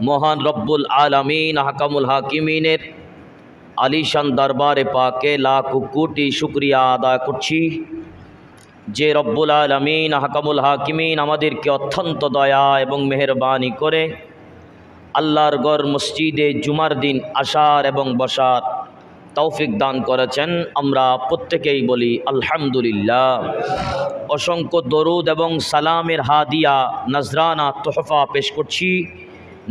মহান রব্বুল আলামিন আহকামুল হাকিমিনের আলিশান দরবারে পাকে লাখ কোটি শুকরিয়া আদায় করছি যে রব্বুল আলামিন আহকামুল হাকিমিন আমাদেরকে অত্যন্ত দয়া এবং মেহেরবানি করে আল্লাহর ঘর মসজিদে জুমার দিন আসার এবং বসার তৌফিক দান করেছেন। আমরা প্রত্যেকেই বলি আলহামদুলিল্লাহ। অসংখ্য দরুদ এবং সালামের হাদিয়া নজরানা তোহফা পেশ করছি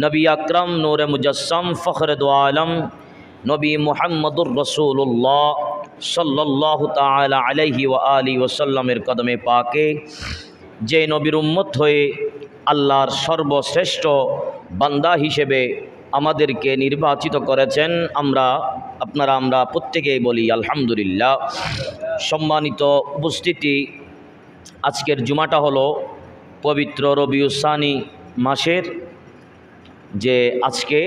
নবী আকরম নূরে মুজস্সম ফখরে দো আলম নবী মুহাম্মদুর রসুল্লাহ সাল্লাল্লাহু তাআলা আলাইহি ওয়া আলিহি ওয়াসাল্লামের কদমে পাকে, যে নবীর উম্মত হয়ে আল্লাহর সর্বশ্রেষ্ঠ বান্দা হিসেবে আমাদেরকে নির্বাচিত করেছেন। আমরা প্রত্যেকেই বলি আলহামদুলিল্লাহ। সম্মানিত উপস্থিতি, আজকের জুমাটা হলো পবিত্র রবিউল সানি মাসের যে আজকে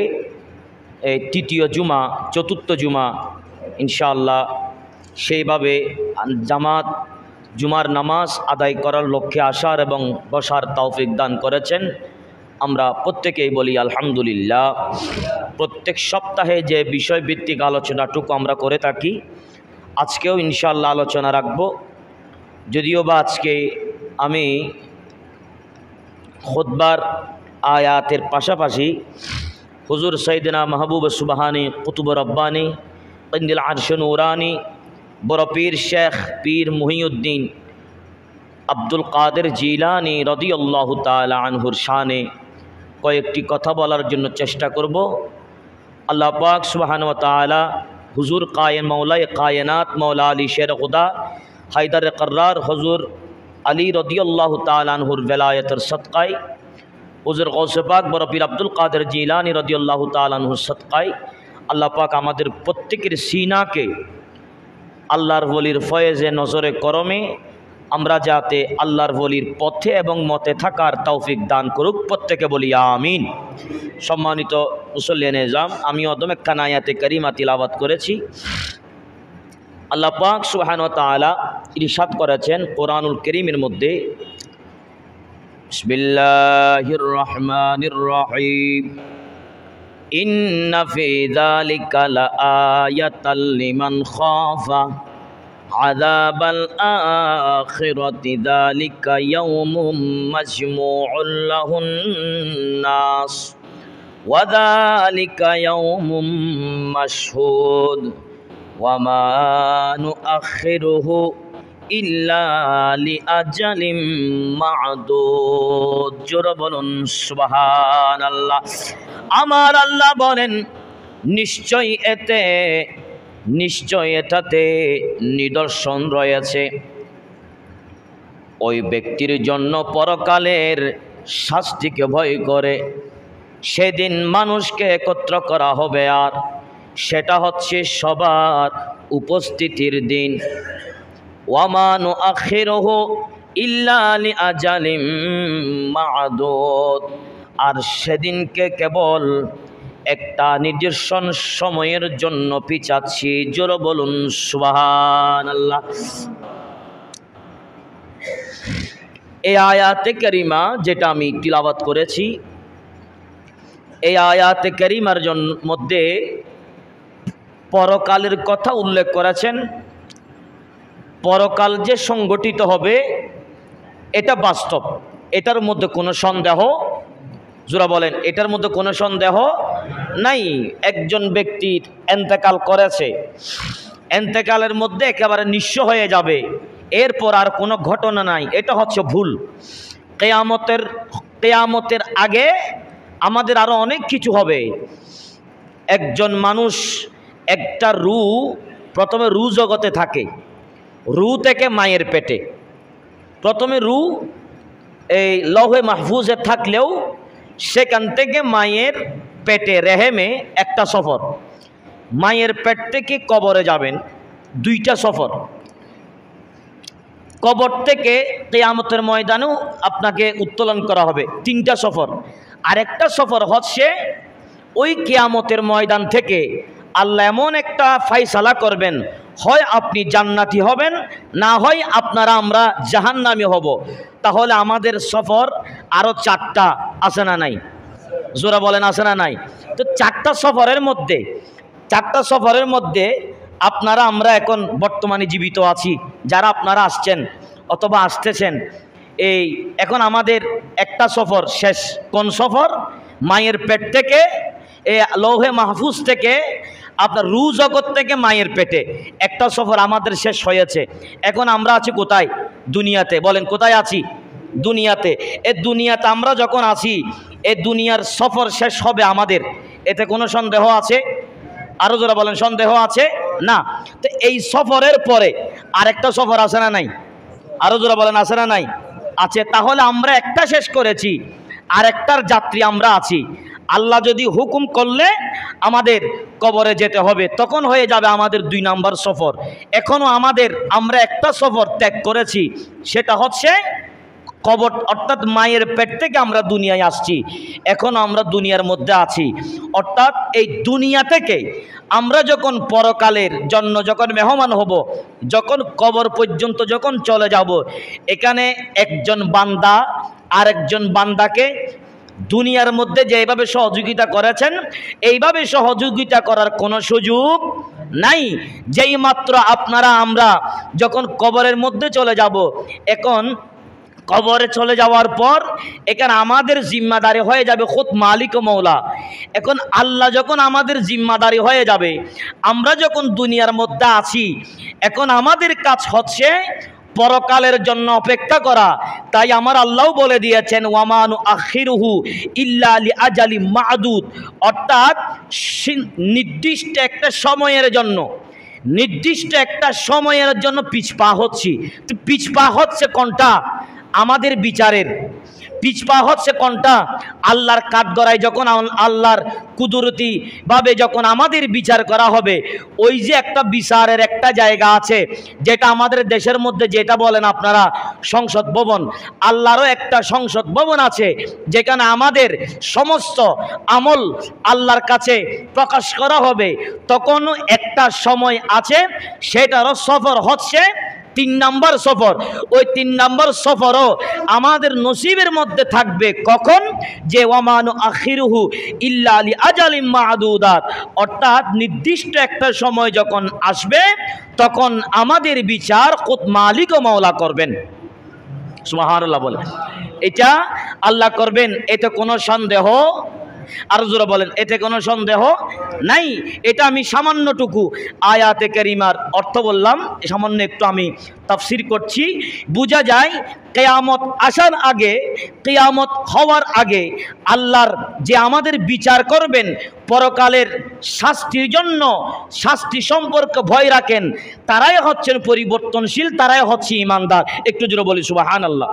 এই তৃতীয় জুমা, চতুর্থ জুমা ইনশাআল্লাহ। সেইভাবে জুমার নামাজ আদায় করার লক্ষ্যে আসার এবং বসার তৌফিক দান করেছেন। আমরা প্রত্যেকেই বলি আলহামদুলিল্লাহ। প্রত্যেক সপ্তাহে যে বিষয়ভিত্তিক আলোচনাটুকু আমরা করে থাকি, আজকেও ইনশাআল্লাহ আলোচনা রাখব। যদিও বা আজকে আমি খুতবার আয়াতের পাশাপাশি হুজুর সৈয়দনা মাহবুব সুবহানি কুতুব রব্বানি কন্দিল আরশ নুরানি বড় পীর শেখ পীর মুহিউদ্দিন আব্দুল কাদের জিলানি রাদিয়াল্লাহু তাআলা আনহুর শানে কয়েকটি কথা বলার জন্য চেষ্টা করব। আল্লাহ পাক সুবহানাহু ওয়া তাআলা হুজুর মাওলায়ে কায়নাত মৌলা আলী শের খুদা হায়দার কর্রার হুজুর আলী রাদিয়াল্লাহু তাআলা আনহুর বেলায়েতের সদকায়, হুজুর গৌসে পাক বড় পীর আব্দুল কাদের জিলানি রাদিয়াল্লাহু তাআলা আনহুর সদকায় আল্লাহ পাক আমাদের প্রত্যেকের সিনাকে আল্লাহর ওলির ফয়েজে নজরে করমে আমরা যাতে আল্লাহর ওলির পথে এবং মতে থাকার তৌফিক দান করুক, প্রত্যেকে বলি আমিন। সম্মানিত মুসল্লিয়ানে নিজাম, আমি অদম একখান আয়াতে কারিমা তিলাওয়াত করেছি। আল্লাহ পাক সুবহানাহু ওয়া তাআলা ইরশাদ করেছেন কোরআনুল কারীমের মধ্যে, বিসমিল্লাহির রহমানির রহিম, ইন্না ফি যালিকা লাআয়াতাল লিমান খাফা আযাবাল আখিরাতি যালিকা ইয়াউমুম মাজমুউল লাহুন নাস ওয়া যালিকা ইয়াউমুম মাশহুদ ওয়া মা নুআখিরুহু ইল্লা লিআজালিম মা'দুদ। জোরে বলুন সুবহানাল্লাহ। আমার আল্লাহ বলেন, নিশ্চয় এটাতে নিদর্শন রয়েছে ওই ব্যক্তির জন্য পরকালের শাস্তিকে ভয় করে। সেদিন মানুষকে একত্র করা হবে, আর সেটা হচ্ছে সবার উপস্থিতির দিন। ওয়া মা নুআখিরুহু ইল্লা লিআজালিম মা'দুদ, আর সেদিনকে কেবল একটা নির্দিষ্ট সময়ের জন্য পিছাচ্ছি। জোরে বলুন সুবহানাল্লাহ। এই আয়াতে কারিমা যেটা আমি তিলাওয়াত করেছি, এই আয়াতে কারিমার মধ্যে পরকালের কথা উল্লেখ করেছেন। পরকাল যে সংগঠিত হবে এটা বাস্তব, এটার মধ্যে কোনো সন্দেহ, জোরা বলেন, এটার মধ্যে কোনো সন্দেহ নাই। একজন ব্যক্তির এন্তেকাল করেছে, এন্তেকালের মধ্যে একেবারে নিঃস্ব হয়ে যাবে, এরপর আর কোনো ঘটনা নাই, এটা হচ্ছে ভুল। কিয়ামতের আগে আমাদের আরো অনেক কিছু হবে। একজন মানুষ, একটা প্রথমে রু জগতে থাকে, রু থেকে মায়ের পেটে, প্রথমে রু এই লৌহে মাহফুজে থাকলেও সেখান থেকে মায়ের পেটে রেহেমে একটা সফর, মায়ের পেট থেকে কবরে যাবেন দুইটা সফর, কবর থেকে কিয়ামতের ময়দানেও আপনাকে উত্তোলন করা হবে তিনটা সফর। আরেকটা সফর হচ্ছে ওই কিয়ামতের ময়দান থেকে আল্লাহ এমন একটা ফায়সালা করবেন, হয় আপনি জান্নাতি হবেন, না হয় আমরা জাহান্নামী হব। তাহলে আমাদের সফর আরো চারটা আছে না নাই? জোরা বলেন আছে না নাই? তো চারটা সফরের মধ্যে আপনারা আমরা এখন বর্তমানে জীবিত আছি, যারা আপনারা আসছেন অথবা আসতেছেন, এই এখন আমাদের একটা সফর শেষ। কোন সফর? মায়ের পেট থেকে, এই লৌহে মাহফুজ থেকে, আপনার রু জগৎ থেকে মায়ের পেটে একটা সফর আমাদের শেষ হয়েছে। এখন আমরা আছি কোথায়? দুনিয়াতে। বলেন কোথায় আছি? দুনিয়াতে। এই দুনিয়াতে আমরা যখন আছি, এই দুনিয়ার সফর শেষ হবে আমাদের, এতে কোনো সন্দেহ আছে? আরো যারা বলেন সন্দেহ আছে না? তো এই সফরের পরে আরেকটা সফর আছে না নাই? আরো যারা বলেন আছে না নাই? আছে। তাহলে আমরা একটা শেষ করেছি, আরেকটার যাত্রী আমরা আছি। আল্লাহ যদি হুকুম করলে আমাদের কবরে যেতে হবে, তখন হয়ে যাবে আমাদের 2 নাম্বার সফর। এখনো আমরা একটা সফর ত্যাগ করেছি, সেটা হচ্ছে কবর, অর্থাৎ মায়ের পেট থেকে আমরা দুনিয়ায় আসছি, এখন আমরা দুনিয়ার মধ্যে আছি। অর্থাৎ এই দুনিয়া থেকে আমরা যখন পরকালের জন্য যখন মেহমান হব, যখন কবর পর্যন্ত যখন চলে যাব, এখানে একজন বান্দা আরেকজন বান্দাকে দুনিয়ার মধ্যে যেভাবে সহযোগিতা করেছেন, এইভাবে সহযোগিতা করার কোনো সুযোগ নাই। যেই মাত্র আপনারা আমরা যখন কবরের মধ্যে চলে যাব, এখন কবরে চলে যাওয়ার পর এখানে আমাদের জিম্মাদারি হয়ে যাবে খুদ মালিক ও মৌলা। এখন আল্লাহ যখন আমাদের জিম্মাদারি হয়ে যাবে, আমরা যখন দুনিয়ার মধ্যে আছি, এখন আমাদের কাজ হচ্ছে পরকালের জন্য অপেক্ষা করা। তাই আমার আল্লাহ বলে দিয়েছেন ওয়ামানু আখিরুহু ইল্লা লিআজালি মাদুদ, অর্থাৎ নির্দিষ্ট একটা সময়ের জন্য পিছপা হচ্ছি। তো পিছপা হচ্ছে কোনটা? আমাদের বিচারের। পিছপা হচ্ছে কোনটা? আল্লাহর কাঠগড়ায় যখন আল্লাহর কুদরতি ভাবে যখন আমাদের বিচার করা হবে, ওই যে একটা বিচারের একটা জায়গা আছে, যেটা আমাদের দেশের মধ্যে যেটা বলেন আপনারা সংসদ ভবন, আল্লাহরও একটা সংসদ ভবন আছে, যেখানে আমাদের সমস্ত আমল আল্লাহর কাছে প্রকাশ করা হবে। তখনও একটা সময় আছে, সেটারও সফর হচ্ছে 3 নাম্বার সফর। ওই 3 নাম্বার সফরও আমাদের নসিবের মধ্যে থাকবে। কখন? যে ওয়ামানু আখিরুহু ইল্লা লিআজালিম মাদুদাত, অর্থাৎ নির্দিষ্ট একটা সময় যখন আসবে, তখন আমাদের বিচার খুদ মালিক ও মাওলা করবেন। সুবহানাল্লাহ বলে, এটা আল্লাহ করবেন, এতে কোনো সন্দেহ, আর জোরে বলেন এতে কোনো সন্দেহ নাই। এটা আমি সামান্যটুকু আয়াতে কারিমার অর্থ বললাম, সামান্য একটু আমি তাফসীর করছি। বোঝা যায় কিয়ামত আসার আগে, কিয়ামত হওয়ার আগে আল্লাহর যে আমাদের বিচার করবেন, পরকালের শাস্তির জন্য, শাস্তি সম্পর্কে ভয় রাখেন, তারাই হচ্ছেন পরিবর্তনশীল, তারাই হচ্ছে ঈমানদার। একটু জোরে বলি সুবহানাল্লাহ।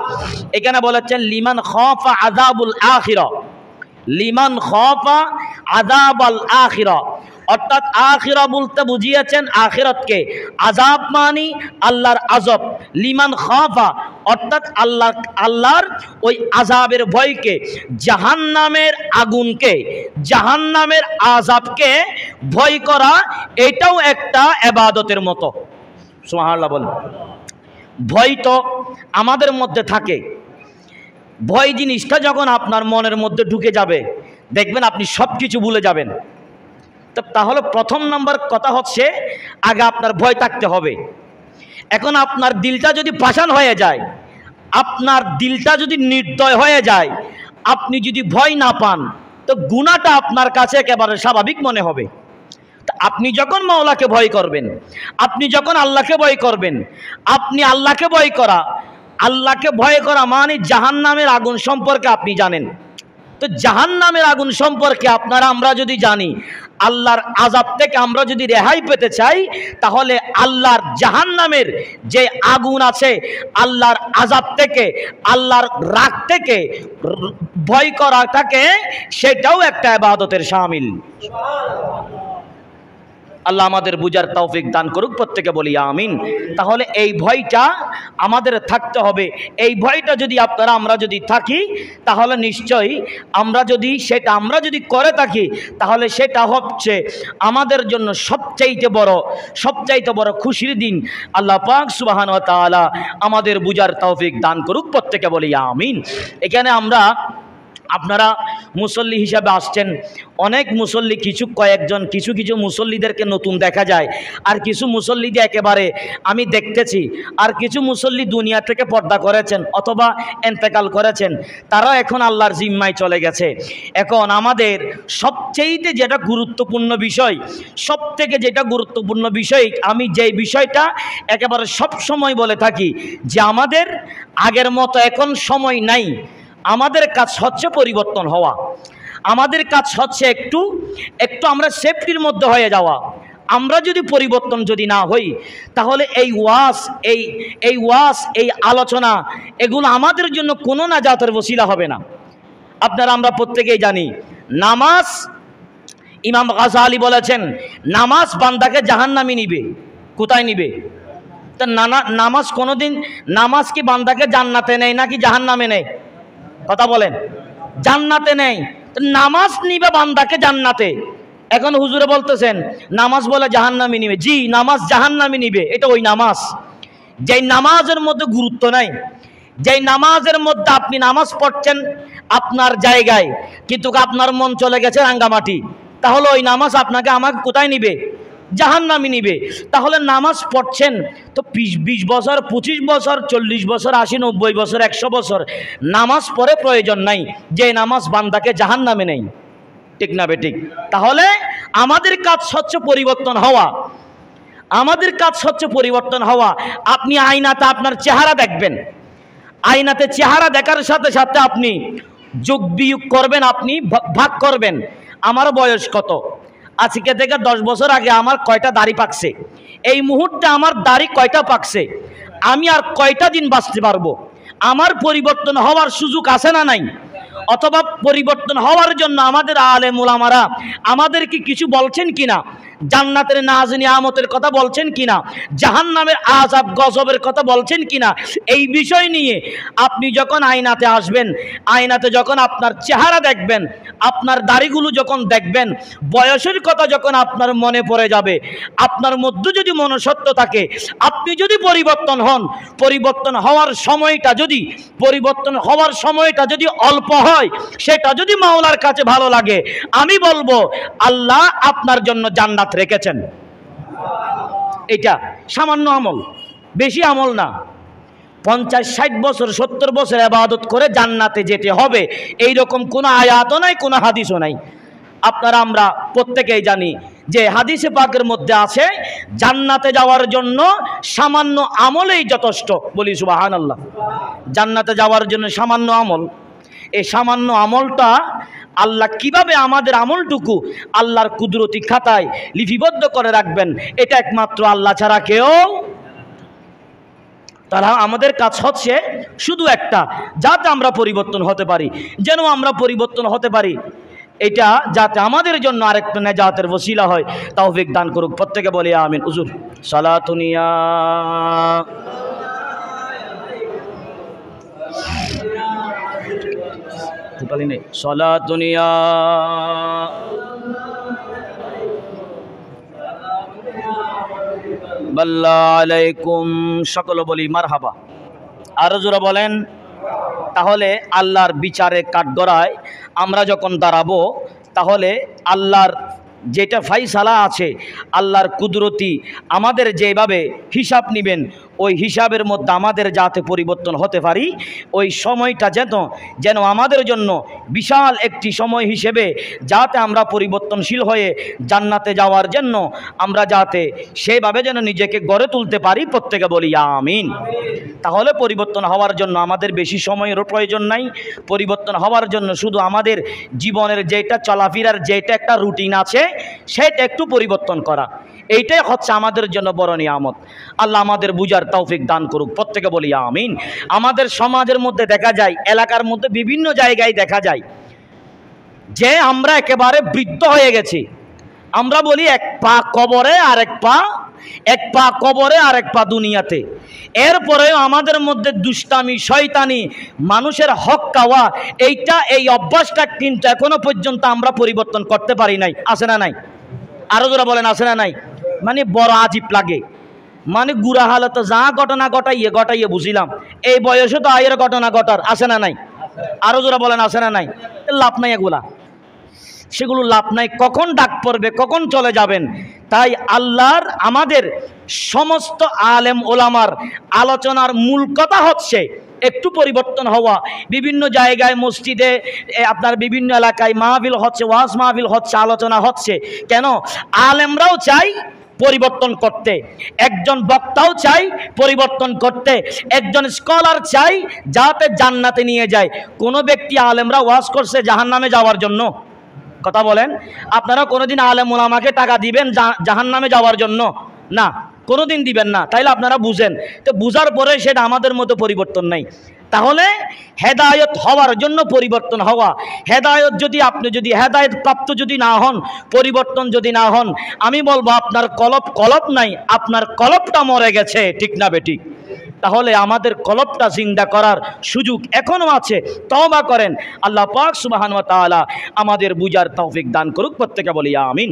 এখানে বলেছেন লিমান খাফা আযাবুল আখিরা, লিমান খাফা আযাবাল আখিরা, অর্থাৎ আখিরা বলতে বুঝিয়েছেন আখিরাতকে, আযাব মানি আল্লাহর আযাব। লিমান খাফা অর্থাৎ আল্লাহর ওই আযাবের ভয়কে, জাহান্নামের আগুনকে, জাহান্নামের আযাবকে ভয় করা, এটাও একটা ইবাদতের মতো। সুবহানাল্লাহ বলেন। ভয় তো আমাদের মধ্যে থাকে। ভয় জিনিসটা যখন আপনার মনের মধ্যে ঢুকে যাবে, দেখবেন আপনি সব কিছু ভুলে যাবেন। তাহলে প্রথম নাম্বার কথা হচ্ছে, আগে আপনার ভয় থাকতে হবে। এখন আপনার দিলটা যদি পাষাণ হয়ে যায়, আপনার দিলটা যদি নির্দয় হয়ে যায়, আপনি যদি ভয় না পান, তো গুনাহটা আপনার কাছে একেবারে স্বাভাবিক মনে হবে। আপনি যখন মাওলাকে ভয় করবেন, আপনি যখন আল্লাহকে ভয় করবেন, আপনি আল্লাহকে ভয় করা মানে জাহান্নামের আগুন সম্পর্কে আপনি জানেন। তো জাহান্নামের আগুন সম্পর্কে আমরা যদি জানি, আল্লাহর আযাব থেকে আমরা যদি রেহাই পেতে চাই, তাহলে আল্লাহর জাহান্নামের যে আগুন আছে, আল্লাহর আযাব থেকে, আল্লাহর রাগ থেকে ভয় করাটাকে, সেটাও একটা ইবাদতের শামিল। আল্লাহ আমাদের বুঝার তৌফিক দান করুক, প্রত্যেকে বলি আমিন। তাহলে এই ভয়টা আমাদের থাকতে হবে। এই ভয়টা যদি আমরা যদি থাকি, তাহলে নিশ্চয়ই আমরা যদি করে থাকি, তাহলে সেটা হচ্ছে আমাদের জন্য সবচাইতে বড় খুশির দিন। আল্লাহ পাক সুবহানাহু ওয়া তাআলা আমাদের বুঝার তৌফিক দান করুক, প্রত্যেকে বলি আমিন। এখানে আমরা আপনারা মুসল্লি হিসাবে আসছেন, অনেক মুসল্লি কয়েকজন কিছু মুসল্লিদেরকে নতুন দেখা যায়, আর কিছু মুসল্লি যে একেবারে আমি দেখতেছি, আর কিছু মুসল্লি দুনিয়া থেকে পর্দা করেছেন অথবা ইন্তেকাল করেছেন, তারাও এখন আল্লাহর জিম্মায় চলে গেছে। এখন আমাদের সবচেয়ে যেটা গুরুত্বপূর্ণ বিষয়, সবথেকে যেটা গুরুত্বপূর্ণ বিষয়, আমি যেই বিষয়টা একেবারে সব সময় বলে থাকি যে আমাদের আগের মতো এখন সময় নাই। আমাদের কাজ হচ্ছে পরিবর্তন হওয়া, আমাদের কাজ হচ্ছে একটু আমরা সেফটির মধ্যে হয়ে যাওয়া। আমরা যদি পরিবর্তন যদি না হই, তাহলে এই ওয়াজ এই আলোচনা এগুলো আমাদের জন্য কোনো নাজাতের ওসিলা হবে না। আপনারা আমরা প্রত্যেকেই জানি নামাজ, ইমাম গাজালি বলেছেন নামাজ বান্দাকে জাহান্নামে নিবে। কোথায় নিবে? তা নামাজ কোনোদিন, নামাজ কি বান্দাকে জান্নাতে নেয় নাকি জাহান্নামে নেয়? কথা বলেন। জান্নাতে নেয়। নামাজ নিবে বান্দাকে জান্নাতে। এখন হুজুরে বলতেছেন নামাজ বলে জাহান্নামে নিবে। জি, নামাজ জাহান্নামে নিবে, এটা ওই নামাজ যেই নামাজের মধ্যে গুরুত্ব নাই, যেই নামাজের মধ্যে আপনি নামাজ পড়ছেন আপনার জায়গায়, কিন্তু আপনার মন চলে গেছে রাঙ্গামাটি, তাহলে ওই নামাজ আপনাকে আমাকে কোথায় নিবে? জাহান্নামে নিবে। তাহলে নামাজ পড়ছেন তো 20 বছর, 25 বছর, 40 বছর, 80, 90 বছর, 100 বছর নামাজ পড়ে প্রয়োজন নাই, যে নামাজ বান্দাকে জাহান্নামে নেই। ঠিক না বেঠিক? তাহলে আমাদের কাজ হচ্ছে পরিবর্তন হওয়া, আমাদের কাজ হচ্ছে পরিবর্তন হওয়া। আপনি আয়নাতে আপনার চেহারা দেখবেন, আয়নাতে চেহারা দেখার সাথে সাথে আপনি যোগ বিয়োগ করবেন, আপনি ভাগ করবেন আমার বয়স কত, আজকে থেকে 10 বছর আগে আমার কয়টা দাড়ি পাকছে, এই মুহূর্তে আমার দাড়ি কয়টা পাকছে, আমি আর কয়টা দিন বাঁচতে পারবো। আমার পরিবর্তন হওয়ার সুযোগ আছে না নাই? অথবা পরিবর্তন হওয়ার জন্য আমাদের আলেম ওলামারা আমাদেরকে কিছু বলছেন কিনা? জান্নাতের নাজ নিয়ামতের কথা বলছেন কিনা? জাহান্নামের আযাব গজবের কথা বলছেন কিনা? এই বিষয় নিয়ে আপনি যখন আয়নাতে আসবেন, আয়নাতে যখন আপনার চেহারা দেখবেন, আপনার দাড়িগুলো যখন দেখবেন, বয়সের কথা যখন আপনার মনে পড়ে যাবে, আপনার মধ্যে যদি মনুষ্যত্ব থাকে, আপনি যদি পরিবর্তন হন, পরিবর্তন হওয়ার সময়টা যদি অল্প হয়, সেটা যদি মাওলার কাছে ভালো লাগে, আমি বলবো আল্লাহ আপনার জন্য জান্নাত রেখেছেন। এটা সামান্য আমল, বেশি আমল না। 50, 60 বছর, 70 বছর ইবাদত করে জান্নাতে যেতে হবে এইরকম কোনো আয়াতও নাই, কোনো হাদিসও নাই। আপনারা আমরা প্রত্যেকেই জানি যে হাদিসে পাকের মধ্যে আছে জান্নাতে যাওয়ার জন্য সামান্য আমলেই যথেষ্ট। বলি সুবহানাল্লাহ। জান্নাতে যাওয়ার জন্য সামান্য আমল, এই সামান্য আমলটা আল্লাহ কিভাবে আমাদের আমলটুকু আল্লাহর কুদরতি খাতায় লিপিবদ্ধ করে রাখবেন, এটা একমাত্র আল্লাহ ছাড়া কেউ। তারা আমাদের কাজ হচ্ছে শুধু একটা, যাতে আমরা পরিবর্তন হতে পারি, যেন আমরা পরিবর্তন হতে পারি, এটা যাতে আমাদের জন্য আরেকটা নেজাতের ওসিলা হয়, তৌফিক দান করুক। প্রত্যেকে বলি আমিন। হুজুর সালাতুনিয়া সালাতুনিয়া বাল্লা আলাইকুম, সকল বলি মারহাবা। আরো জোরে বলেন। তাহলে আল্লাহর বিচারে কাঠগড়ায় আমরা যখন দাঁড়াবো, তাহলে আল্লাহর যেটা ফাইসালা আছে, আল্লাহর কুদরতি আমাদের যেভাবে হিসাব নেবেন, ওই হিসাবের মধ্যে আমাদের যাতে পরিবর্তন হতে পারি, ওই সময়টা যেন আমাদের জন্য বিশাল একটি সময় হিসেবে যাতে আমরা পরিবর্তনশীল হয়ে জান্নাতে যাওয়ার জন্য আমরা যাতে সেভাবে যেন নিজেকে গড়ে তুলতে পারি। প্রত্যেকে বলি আমিন। তাহলে পরিবর্তন হওয়ার জন্য আমাদের বেশি সময়েরও প্রয়োজন নাই। পরিবর্তন হওয়ার জন্য শুধু আমাদের জীবনের যেটা চলাফেরার যেটা একটা রুটিন আছে, সেটা একটু পরিবর্তন করা, এইটাই হচ্ছে আমাদের জন্য বড় নিয়ামত। আল্লাহ আমাদের বুঝার তৌফিক দান করুক। প্রত্যেকে বলি আমিন। আমাদের সমাজের মধ্যে দেখা যায়, এলাকার মধ্যে বিভিন্ন জায়গায় দেখা যায় যে আমরা একেবারে বৃদ্ধ হয়ে গেছি। আমরা বলি এক পা কবরে আর এক পা কবরে আর এক পা দুনিয়াতে। এরপরেও আমাদের মধ্যে দুষ্টামি, শয়তানি, মানুষের হক খাওয়া, এই অভ্যাসটা কিন্তু এখনো পর্যন্ত আমরা পরিবর্তন করতে পারি নাই। আছে না নাই? আরো যারা বলেন আছে না নাই? মানে বড় আজীব লাগে। মানে গুড়া হালতে যা ঘটনা ঘটাইয়ে বুঝিলাম, এই বয়সে তো আয়ের ঘটনা ঘটার। আছে না নাই? আরো জোরা বলেন আছে না নাই? লাভ নাই এগুলা, সেগুলো লাভ নাই। কখন ডাক পড়বে, কখন চলে যাবেন। তাই আল্লাহর আমাদের সমস্ত আলেম ওলামার আলোচনার মূল কথা হচ্ছে একটু পরিবর্তন হওয়া। বিভিন্ন জায়গায় মসজিদে আপনার বিভিন্ন এলাকায় মাহফিল হচ্ছে, ওয়াজ মাহফিল হচ্ছে, আলোচনা হচ্ছে, কেন? আলেমরাও চাই পরিবর্তন করতে, একজন বক্তাও চাই পরিবর্তন করতে, একজন স্কলার চাই যাতে জান্নাতে নিয়ে যায়। কোনো ব্যক্তি আলেমরা ওয়াজ করছে জাহান্নামে যাওয়ার জন্য? কথা বলেন। আপনারা কোনোদিন আলেম ওলামাকে টাকা দিবেন জাহান্নামে যাওয়ার জন্য? না, কোনোদিন দিবেন না। তাইলে আপনারা বুঝেন, তো বুঝার পরে সেটা আমাদের মতো পরিবর্তন নাই। তাহলে হেদায়ত হওয়ার জন্য পরিবর্তন হওয়া, হেদায়ত যদি আপনি যদি হেদায়ত প্রাপ্ত যদি না হন, পরিবর্তন যদি না হন, আমি বলবো আপনার কলব নাই, আপনার কলবটা মরে গেছে, ঠিক না বেঠিক? তাহলে আমাদের কলবটা জিন্দা করার সুযোগ এখনো আছে, তওবা করেন। আল্লাহ পাক সুবহানাহু ওয়া তাআলা আমাদের বুঝার তৌফিক দান করুক, প্রত্যেকে বলি আমিন।